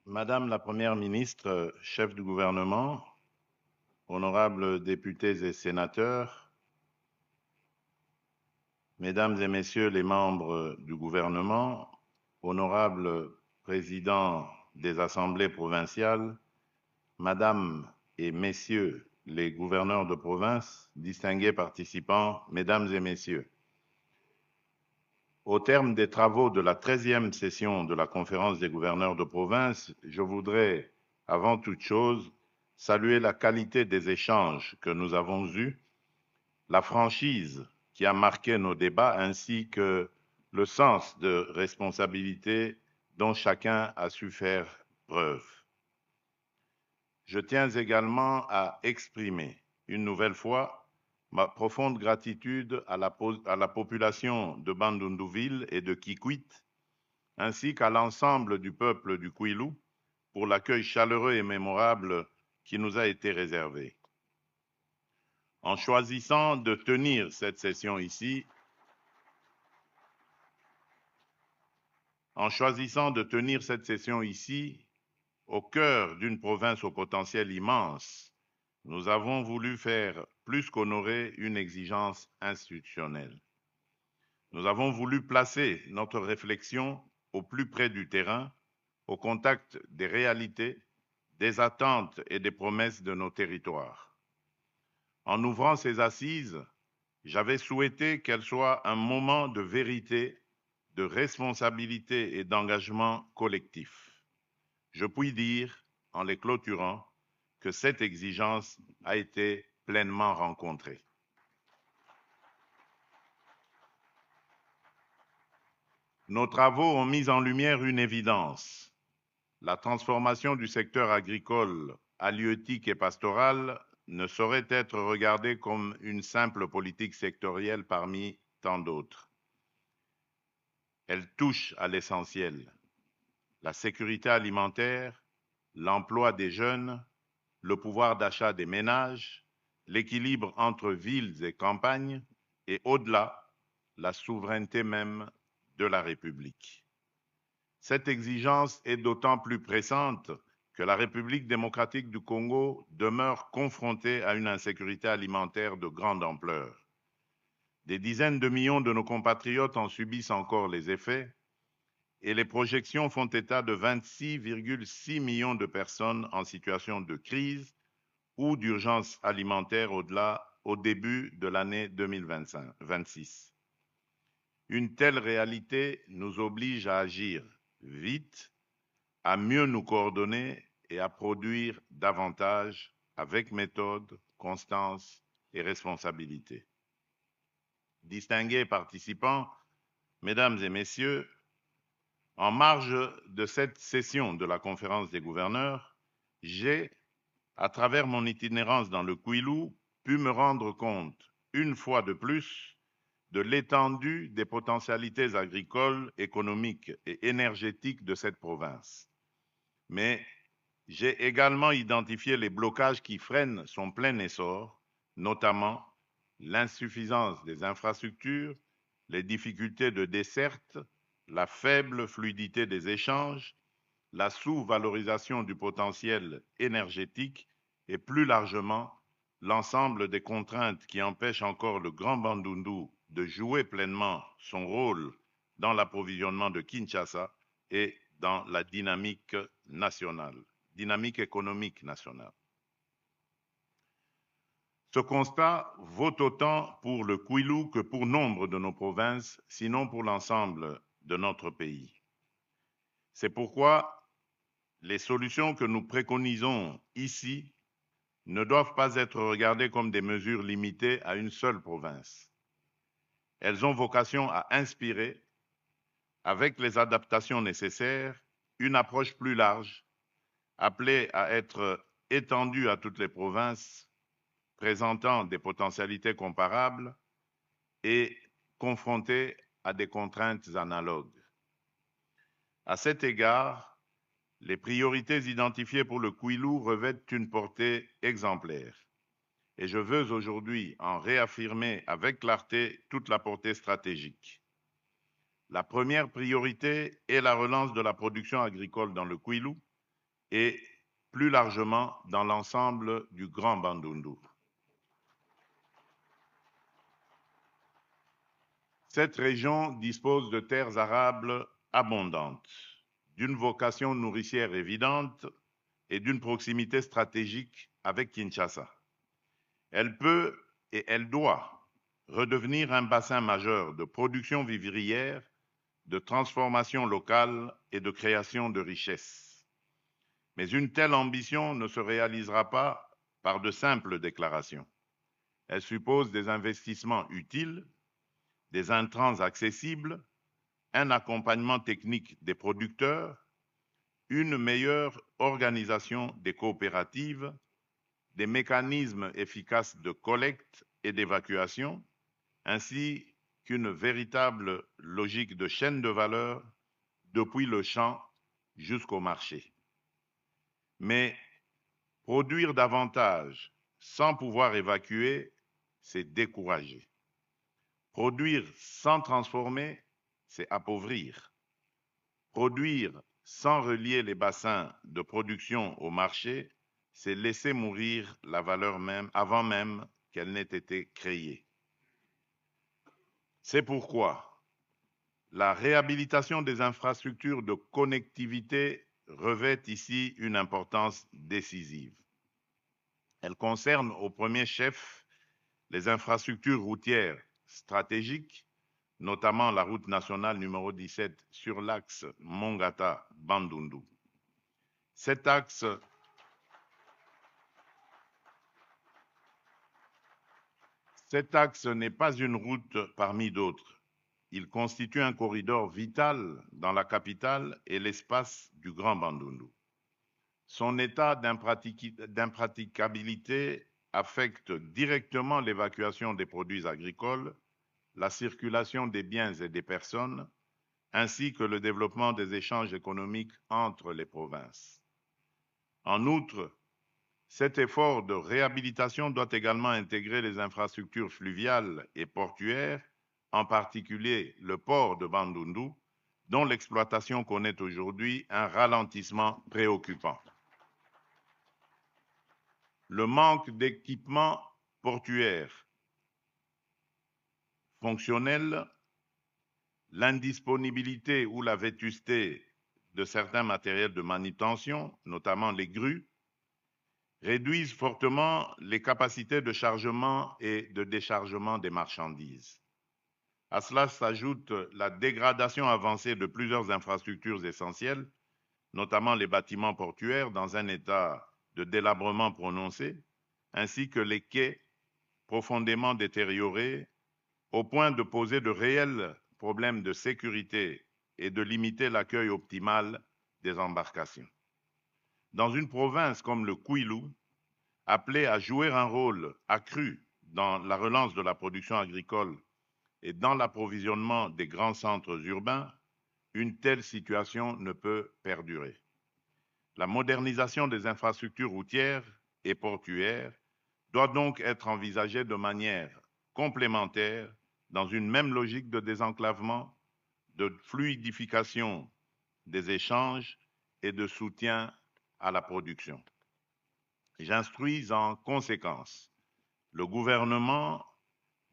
Madame la Première ministre, chef du gouvernement, honorables députés et sénateurs, Mesdames et Messieurs les membres du gouvernement, honorables présidents des assemblées provinciales, Madame et Messieurs les gouverneurs de province, distingués participants, Mesdames et Messieurs, au terme des travaux de la 13e session de la conférence des gouverneurs de province, je voudrais, avant toute chose, saluer la qualité des échanges que nous avons eus, la franchise qui a marqué nos débats, ainsi que le sens de responsabilité dont chacun a su faire preuve. Je tiens également à exprimer une nouvelle fois ma profonde gratitude à la population de Bandundouville et de Kikwit, ainsi qu'à l'ensemble du peuple du Kouilou pour l'accueil chaleureux et mémorable qui nous a été réservé. En choisissant de tenir cette session ici, au cœur d'une province au potentiel immense, nous avons voulu faire plus qu'honorer une exigence institutionnelle. Nous avons voulu placer notre réflexion au plus près du terrain, au contact des réalités, des attentes et des promesses de nos territoires. En ouvrant ces assises, j'avais souhaité qu'elles soient un moment de vérité, de responsabilité et d'engagement collectif. Je puis dire, en les clôturant, que cette exigence a été pleinement rencontrée. Nos travaux ont mis en lumière une évidence. La transformation du secteur agricole, halieutique et pastoral ne saurait être regardée comme une simple politique sectorielle parmi tant d'autres. Elle touche à l'essentiel: la sécurité alimentaire, l'emploi des jeunes, le pouvoir d'achat des ménages, l'équilibre entre villes et campagnes et, au-delà, la souveraineté même de la République. Cette exigence est d'autant plus pressante que la République démocratique du Congo demeure confrontée à une insécurité alimentaire de grande ampleur. Des dizaines de millions de nos compatriotes en subissent encore les effets et les projections font état de 26,6 millions de personnes en situation de crise ou d'urgence alimentaire au début de l'année 2026. Une telle réalité nous oblige à agir vite, à mieux nous coordonner et à produire davantage avec méthode, constance et responsabilité. Distingués participants, Mesdames et Messieurs, en marge de cette session de la conférence des gouverneurs, j'ai, à travers mon itinérance dans le Kouilou, pu me rendre compte, une fois de plus, de l'étendue des potentialités agricoles, économiques et énergétiques de cette province. Mais j'ai également identifié les blocages qui freinent son plein essor, notamment l'insuffisance des infrastructures, les difficultés de desserte, la faible fluidité des échanges, la sous-valorisation du potentiel énergétique et plus largement l'ensemble des contraintes qui empêchent encore le Grand Bandundu de jouer pleinement son rôle dans l'approvisionnement de Kinshasa et dans la dynamique économique nationale. Ce constat vaut autant pour le Kouilou que pour nombre de nos provinces, sinon pour l'ensemble de notre pays. C'est pourquoi les solutions que nous préconisons ici ne doivent pas être regardées comme des mesures limitées à une seule province. Elles ont vocation à inspirer, avec les adaptations nécessaires, une approche plus large, appelée à être étendue à toutes les provinces présentant des potentialités comparables et confrontées à des contraintes analogues. À cet égard, les priorités identifiées pour le Kouilou revêtent une portée exemplaire. Et je veux aujourd'hui en réaffirmer avec clarté toute la portée stratégique. La première priorité est la relance de la production agricole dans le Kouilou, et plus largement dans l'ensemble du Grand Bandundu. Cette région dispose de terres arables abondantes, d'une vocation nourricière évidente et d'une proximité stratégique avec Kinshasa. Elle peut et elle doit redevenir un bassin majeur de production vivrière, de transformation locale et de création de richesses. Mais une telle ambition ne se réalisera pas par de simples déclarations. Elle suppose des investissements utiles, des intrants accessibles, un accompagnement technique des producteurs, une meilleure organisation des coopératives, des mécanismes efficaces de collecte et d'évacuation, ainsi qu'une véritable logique de chaîne de valeur depuis le champ jusqu'au marché. Mais produire davantage sans pouvoir évacuer, c'est décourager. Produire sans transformer, c'est appauvrir. Produire sans relier les bassins de production au marché, c'est laisser mourir la valeur même avant même qu'elle n'ait été créée. C'est pourquoi la réhabilitation des infrastructures de connectivité revêt ici une importance décisive. Elle concerne au premier chef les infrastructures routières stratégiques, notamment la route nationale numéro 17 sur l'axe Mongata-Bandundu. Cet axe n'est pas une route parmi d'autres. Il constitue un corridor vital dans la capitale et l'espace du Grand Bandundu. Son état d'impraticabilité affecte directement l'évacuation des produits agricoles, la circulation des biens et des personnes, ainsi que le développement des échanges économiques entre les provinces. En outre, cet effort de réhabilitation doit également intégrer les infrastructures fluviales et portuaires, en particulier le port de Bandundu, dont l'exploitation connaît aujourd'hui un ralentissement préoccupant. Le manque d'équipements portuaires fonctionnels, l'indisponibilité ou la vétusté de certains matériels de manutention, notamment les grues, réduisent fortement les capacités de chargement et de déchargement des marchandises. À cela s'ajoute la dégradation avancée de plusieurs infrastructures essentielles, notamment les bâtiments portuaires dans un état de délabrement prononcé, ainsi que les quais profondément détériorés au point de poser de réels problèmes de sécurité et de limiter l'accueil optimal des embarcations. Dans une province comme le Kwilu, appelée à jouer un rôle accru dans la relance de la production agricole et dans l'approvisionnement des grands centres urbains, une telle situation ne peut perdurer. La modernisation des infrastructures routières et portuaires doit donc être envisagée de manière complémentaire dans une même logique de désenclavement, de fluidification des échanges et de soutien à la production. J'instruis en conséquence le gouvernement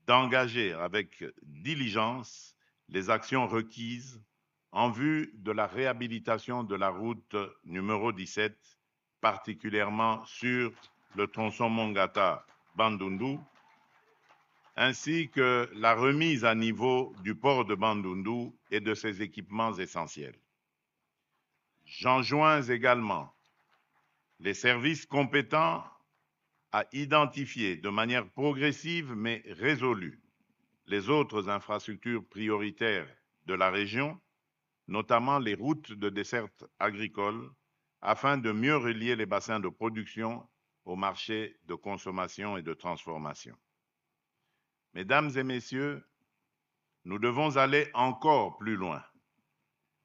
d'engager avec diligence les actions requises en vue de la réhabilitation de la route numéro 17, particulièrement sur le tronçon Mongata-Bandundu, ainsi que la remise à niveau du port de Bandundu et de ses équipements essentiels. J'enjoins également les services compétents à identifier de manière progressive mais résolue les autres infrastructures prioritaires de la région, notamment les routes de desserte agricole, afin de mieux relier les bassins de production aux marchés de consommation et de transformation. Mesdames et messieurs, nous devons aller encore plus loin.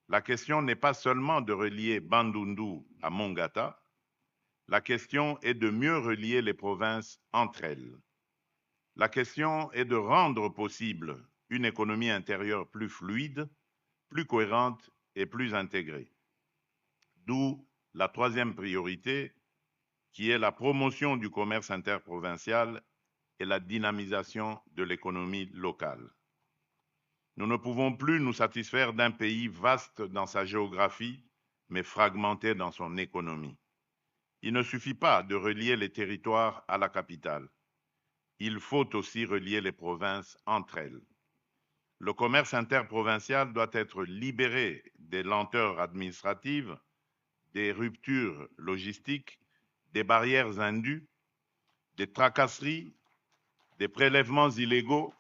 La question n'est pas seulement de relier Bandundu à Mongata, la question est de mieux relier les provinces entre elles. La question est de rendre possible une économie intérieure plus fluide, plus cohérente et plus intégrée. D'où la troisième priorité, qui est la promotion du commerce interprovincial et la dynamisation de l'économie locale. Nous ne pouvons plus nous satisfaire d'un pays vaste dans sa géographie, mais fragmenté dans son économie. Il ne suffit pas de relier les territoires à la capitale. Il faut aussi relier les provinces entre elles. Le commerce interprovincial doit être libéré des lenteurs administratives, des ruptures logistiques, des barrières indues, des tracasseries, des prélèvements illégaux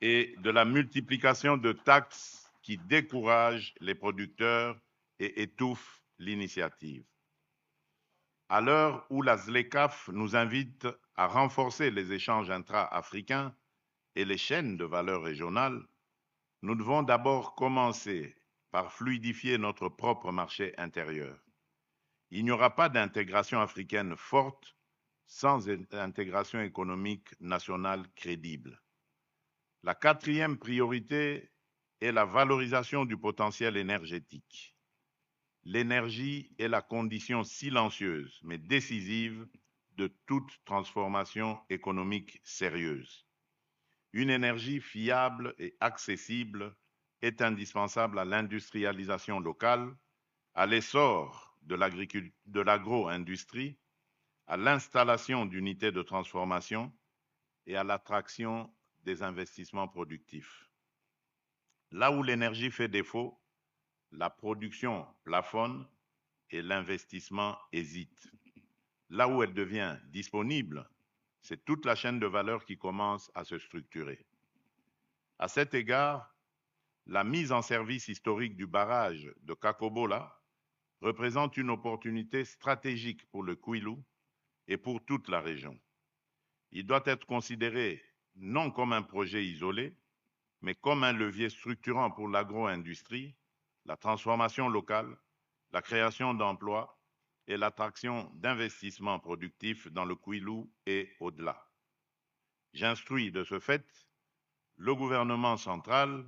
et de la multiplication de taxes qui découragent les producteurs et étouffent l'initiative. À l'heure où la ZLECAf nous invite à renforcer les échanges intra-africains et les chaînes de valeur régionales, nous devons d'abord commencer par fluidifier notre propre marché intérieur. Il n'y aura pas d'intégration africaine forte sans intégration économique nationale crédible. La quatrième priorité est la valorisation du potentiel énergétique. L'énergie est la condition silencieuse mais décisive de toute transformation économique sérieuse. Une énergie fiable et accessible est indispensable à l'industrialisation locale, à l'essor de l'agro-industrie, à l'installation d'unités de transformation et à l'attraction des investissements productifs. Là où l'énergie fait défaut, la production plafonne et l'investissement hésite. Là où elle devient disponible, c'est toute la chaîne de valeur qui commence à se structurer. À cet égard, la mise en service historique du barrage de Kakobola représente une opportunité stratégique pour le Kwilu et pour toute la région. Il doit être considéré non comme un projet isolé, mais comme un levier structurant pour l'agro-industrie, la transformation locale, la création d'emplois et l'attraction d'investissements productifs dans le Kwilu et au-delà. J'instruis de ce fait le gouvernement central,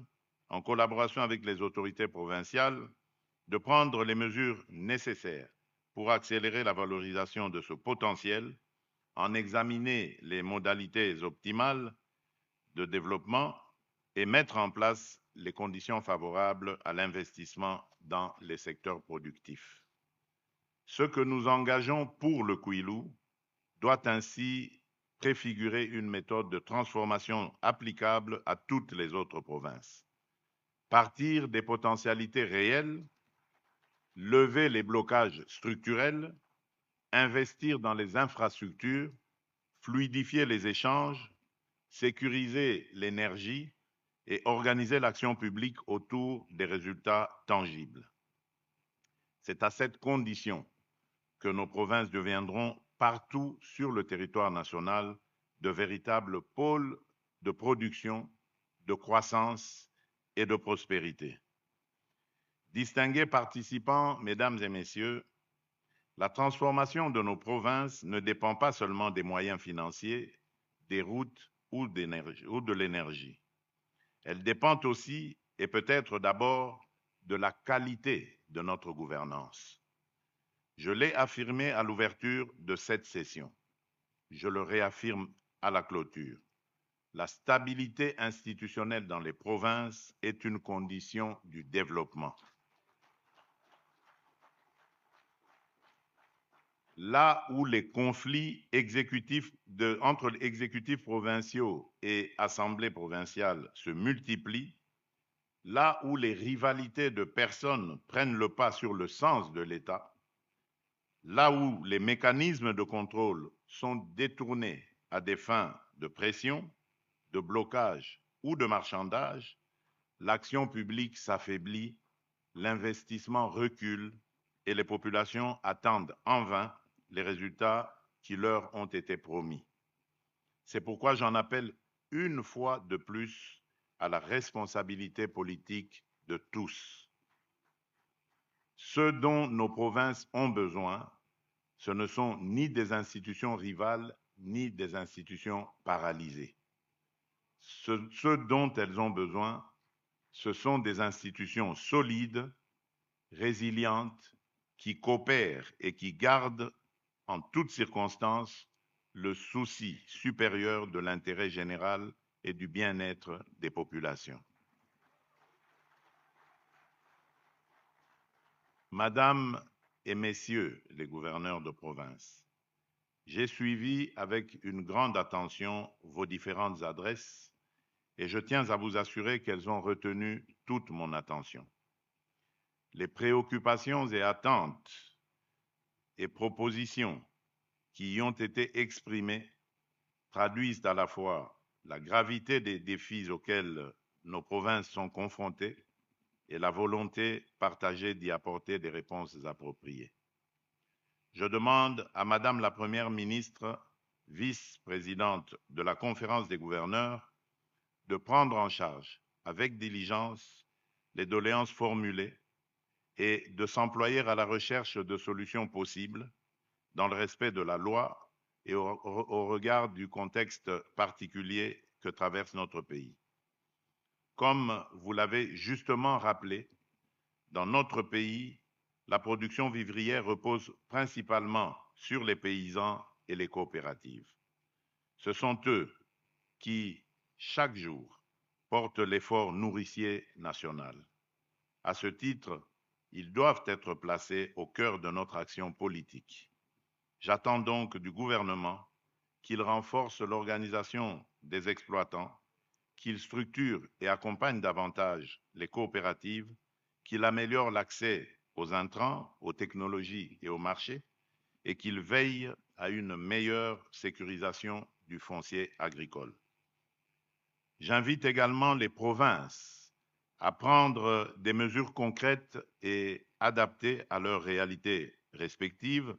en collaboration avec les autorités provinciales, de prendre les mesures nécessaires pour accélérer la valorisation de ce potentiel, en examiner les modalités optimales de développement et mettre en place les conditions favorables à l'investissement dans les secteurs productifs. Ce que nous engageons pour le Kwilu doit ainsi préfigurer une méthode de transformation applicable à toutes les autres provinces. Partir des potentialités réelles, lever les blocages structurels, investir dans les infrastructures, fluidifier les échanges, sécuriser l'énergie et organiser l'action publique autour des résultats tangibles. C'est à cette condition que nos provinces deviendront partout sur le territoire national de véritables pôles de production, de croissance et de prospérité. Distingués participants, mesdames et messieurs, la transformation de nos provinces ne dépend pas seulement des moyens financiers, des routes ou de l'énergie. Elle dépend aussi, et peut-être d'abord, de la qualité de notre gouvernance. Je l'ai affirmé à l'ouverture de cette session. Je le réaffirme à la clôture. La stabilité institutionnelle dans les provinces est une condition du développement. Là où les conflits entre exécutifs provinciaux et assemblées provinciales se multiplient, là où les rivalités de personnes prennent le pas sur le sens de l'État, là où les mécanismes de contrôle sont détournés à des fins de pression, de blocage ou de marchandage, l'action publique s'affaiblit, l'investissement recule et les populations attendent en vain les résultats qui leur ont été promis. C'est pourquoi j'en appelle une fois de plus à la responsabilité politique de tous. Ce dont nos provinces ont besoin, ce ne sont ni des institutions rivales, ni des institutions paralysées. Ce dont elles ont besoin, ce sont des institutions solides, résilientes, qui coopèrent et qui gardent en toutes circonstances le souci supérieur de l'intérêt général et du bien-être des populations. Madame et Messieurs les gouverneurs de province, j'ai suivi avec une grande attention vos différentes adresses et je tiens à vous assurer qu'elles ont retenu toute mon attention. Les préoccupations et attentes et propositions qui y ont été exprimées traduisent à la fois la gravité des défis auxquels nos provinces sont confrontées et la volonté partagée d'y apporter des réponses appropriées. Je demande à Madame la Première ministre, vice-présidente de la Conférence des gouverneurs, de prendre en charge avec diligence les doléances formulées et de s'employer à la recherche de solutions possibles dans le respect de la loi et au regard du contexte particulier que traverse notre pays. Comme vous l'avez justement rappelé, dans notre pays, la production vivrière repose principalement sur les paysans et les coopératives. Ce sont eux qui, chaque jour, portent l'effort nourricier national. À ce titre, ils doivent être placés au cœur de notre action politique. J'attends donc du gouvernement qu'il renforce l'organisation des exploitants, qu'il structure et accompagne davantage les coopératives, qu'il améliore l'accès aux intrants, aux technologies et aux marchés, et qu'il veille à une meilleure sécurisation du foncier agricole. J'invite également les provinces à prendre des mesures concrètes et adaptées à leurs réalités respectives,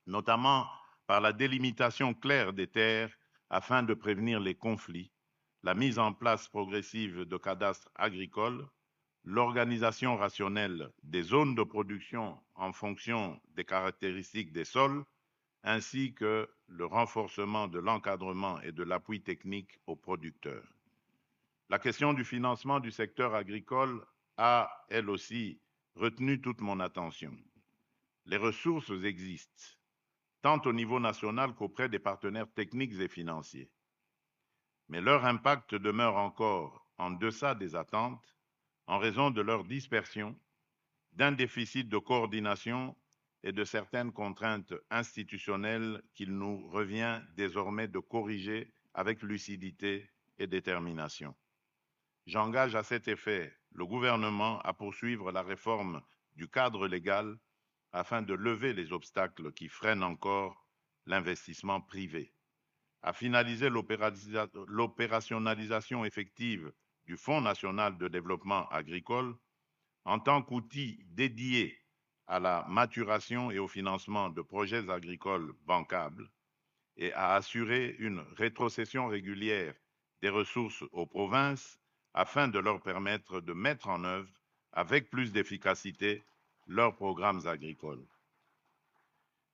notamment par la délimitation claire des terres afin de prévenir les conflits, la mise en place progressive de cadastres agricoles, l'organisation rationnelle des zones de production en fonction des caractéristiques des sols, ainsi que le renforcement de l'encadrement et de l'appui technique aux producteurs. La question du financement du secteur agricole a, elle aussi, retenu toute mon attention. Les ressources existent, tant au niveau national qu'auprès des partenaires techniques et financiers. Mais leur impact demeure encore en deçà des attentes en raison de leur dispersion, d'un déficit de coordination et de certaines contraintes institutionnelles qu'il nous revient désormais de corriger avec lucidité et détermination. J'engage à cet effet le gouvernement à poursuivre la réforme du cadre légal afin de lever les obstacles qui freinent encore l'investissement privé, à finaliser l'opérationnalisation effective du Fonds national de développement agricole en tant qu'outil dédié à la maturation et au financement de projets agricoles bancables et à assurer une rétrocession régulière des ressources aux provinces afin de leur permettre de mettre en œuvre avec plus d'efficacité leurs programmes agricoles.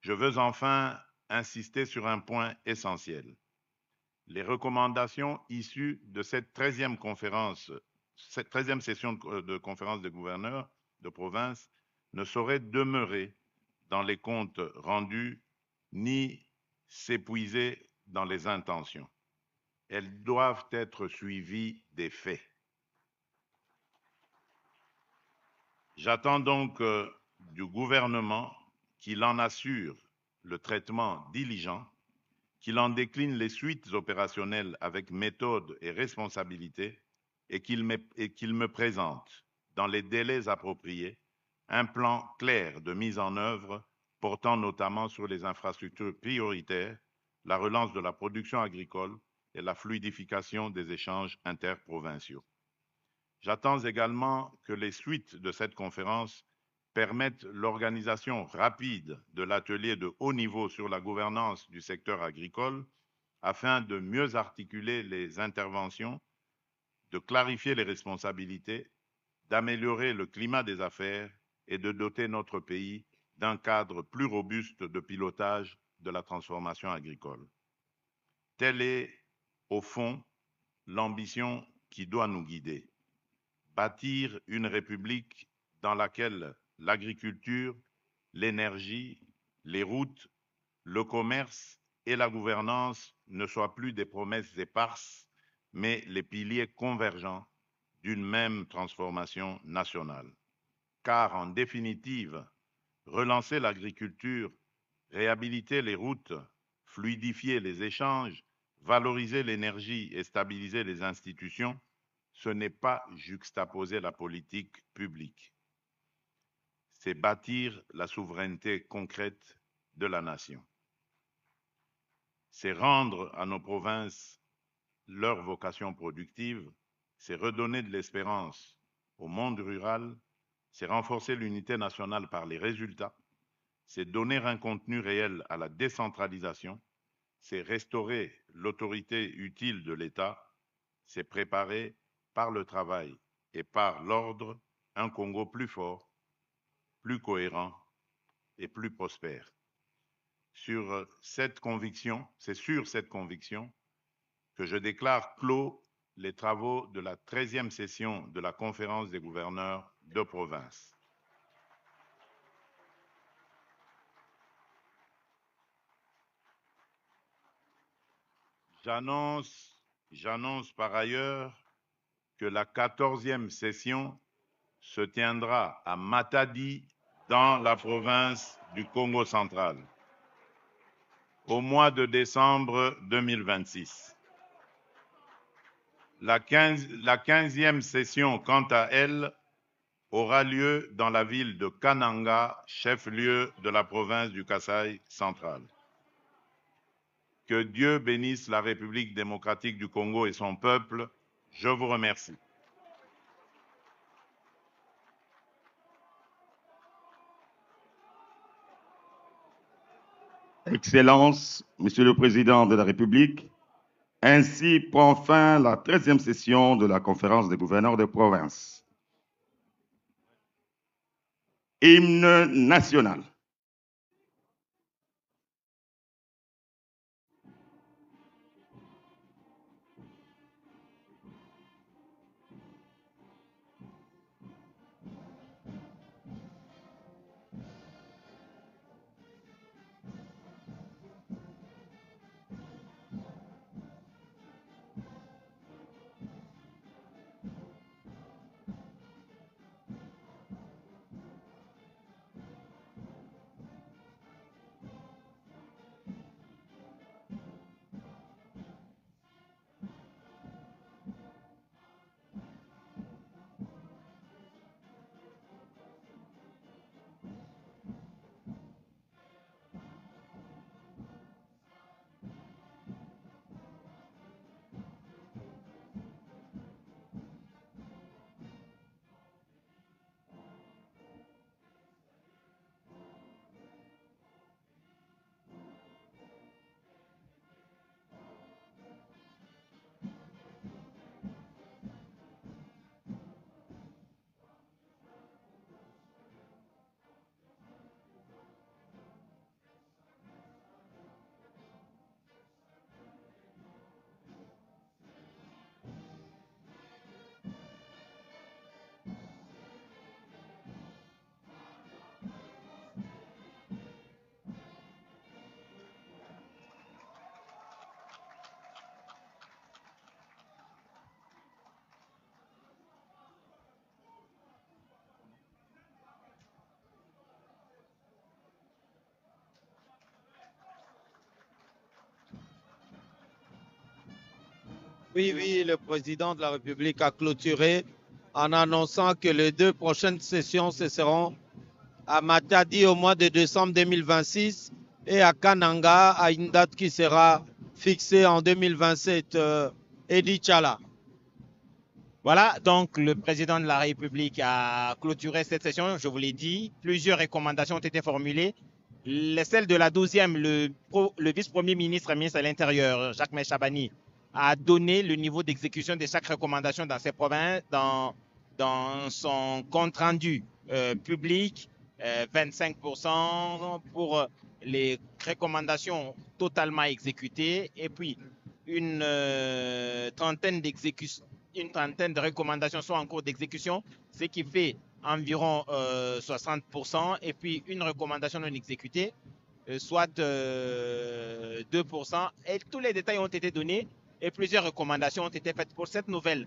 Je veux enfin insister sur un point essentiel. Les recommandations issues de cette 13e session de conférence des gouverneurs de province ne sauraient demeurer dans les comptes rendus ni s'épuiser dans les intentions. Elles doivent être suivies des faits. J'attends donc du gouvernement qu'il en assure le traitement diligent, qu'il en décline les suites opérationnelles avec méthode et responsabilité et qu'il me présente, dans les délais appropriés, un plan clair de mise en œuvre portant notamment sur les infrastructures prioritaires, la relance de la production agricole et la fluidification des échanges interprovinciaux. J'attends également que les suites de cette conférence permettent l'organisation rapide de l'atelier de haut niveau sur la gouvernance du secteur agricole afin de mieux articuler les interventions, de clarifier les responsabilités, d'améliorer le climat des affaires et de doter notre pays d'un cadre plus robuste de pilotage de la transformation agricole. Telle est, au fond, l'ambition qui doit nous guider. Bâtir une république dans laquelle l'agriculture l'énergie, les routes, le commerce et la gouvernance ne soient plus des promesses éparses, mais les piliers convergents d'une même transformation nationale. Car en définitive, relancer l'agriculture, réhabiliter les routes, fluidifier les échanges, valoriser l'énergie et stabiliser les institutions, ce n'est pas juxtaposer la politique publique. C'est bâtir la souveraineté concrète de la nation. C'est rendre à nos provinces leur vocation productive, c'est redonner de l'espérance au monde rural, c'est renforcer l'unité nationale par les résultats, c'est donner un contenu réel à la décentralisation, c'est restaurer l'autorité utile de l'État, c'est préparer par le travail et par l'ordre un Congo plus fort, plus cohérent et plus prospère. C'est sur cette conviction que je déclare clos les travaux de la 13e session de la conférence des gouverneurs de province. J'annonce par ailleurs que la 14e session se tiendra à Matadi, dans la province du Congo central, au mois de décembre 2026. La 15e session, quant à elle, aura lieu dans la ville de Kananga, chef-lieu de la province du Kasaï central. Que Dieu bénisse la République démocratique du Congo et son peuple. Je vous remercie. Excellences, Monsieur le Président de la République, ainsi prend fin la 13e session de la conférence des gouverneurs de province. Hymne national. Oui, le président de la République a clôturé en annonçant que les 2 prochaines sessions se seront à Matadi au mois de décembre 2026 et à Kananga à une date qui sera fixée en 2027. Edi Chala. Voilà, donc le président de la République a clôturé cette session, je vous l'ai dit. Plusieurs recommandations ont été formulées. Celle de la 12e, le vice-premier ministre, ministre de l'Intérieur, Jacques Chabani, a donné le niveau d'exécution de chaque recommandation dans ses provinces, dans son compte rendu public, 25% pour les recommandations totalement exécutées et puis une trentaine de recommandations sont en cours d'exécution, ce qui fait environ 60%, et puis une recommandation non exécutée, soit 2%. Et tous les détails ont été donnés et plusieurs recommandations ont été faites pour cette nouvelle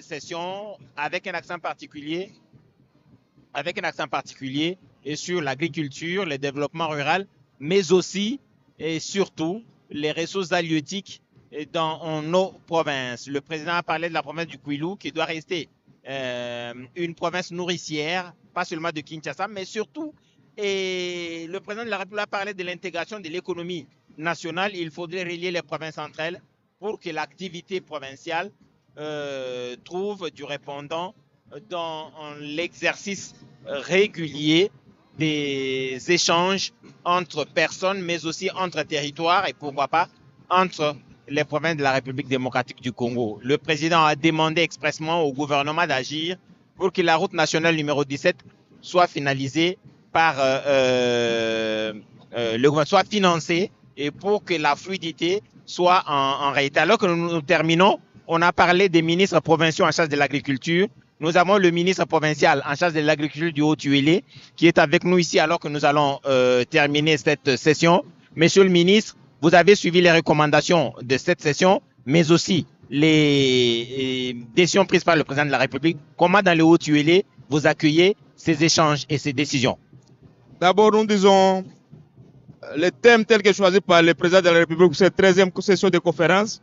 session avec un accent particulier et sur l'agriculture, le développement rural, mais aussi et surtout les ressources halieutiques dans nos provinces. Le président a parlé de la province du Kwilu qui doit rester une province nourricière, pas seulement de Kinshasa, mais surtout, et le président de la République a parlé de l'intégration de l'économie nationale. Il faudrait relier les provinces entre elles pour que l'activité provinciale trouve du répondant dans l'exercice régulier des échanges entre personnes, mais aussi entre territoires et pourquoi pas entre les provinces de la République démocratique du Congo. Le président a demandé expressément au gouvernement d'agir pour que la route nationale numéro 17 soit finalisée par le gouvernement, soit financée, et pour que la fluidité soit en réalité. Alors que nous terminons, on a parlé des ministres provinciaux en charge de l'agriculture. Nous avons le ministre provincial en charge de l'agriculture du Haut-Tuélé qui est avec nous ici alors que nous allons terminer cette session. Monsieur le ministre, vous avez suivi les recommandations de cette session, mais aussi les décisions prises par le président de la République. Comment dans le Haut-Tuélé vous accueillez ces échanges et ces décisions? D'abord, nous disons les thèmes tels que choisis par le président de la République pour cette 13e session de conférence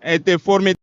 a été formé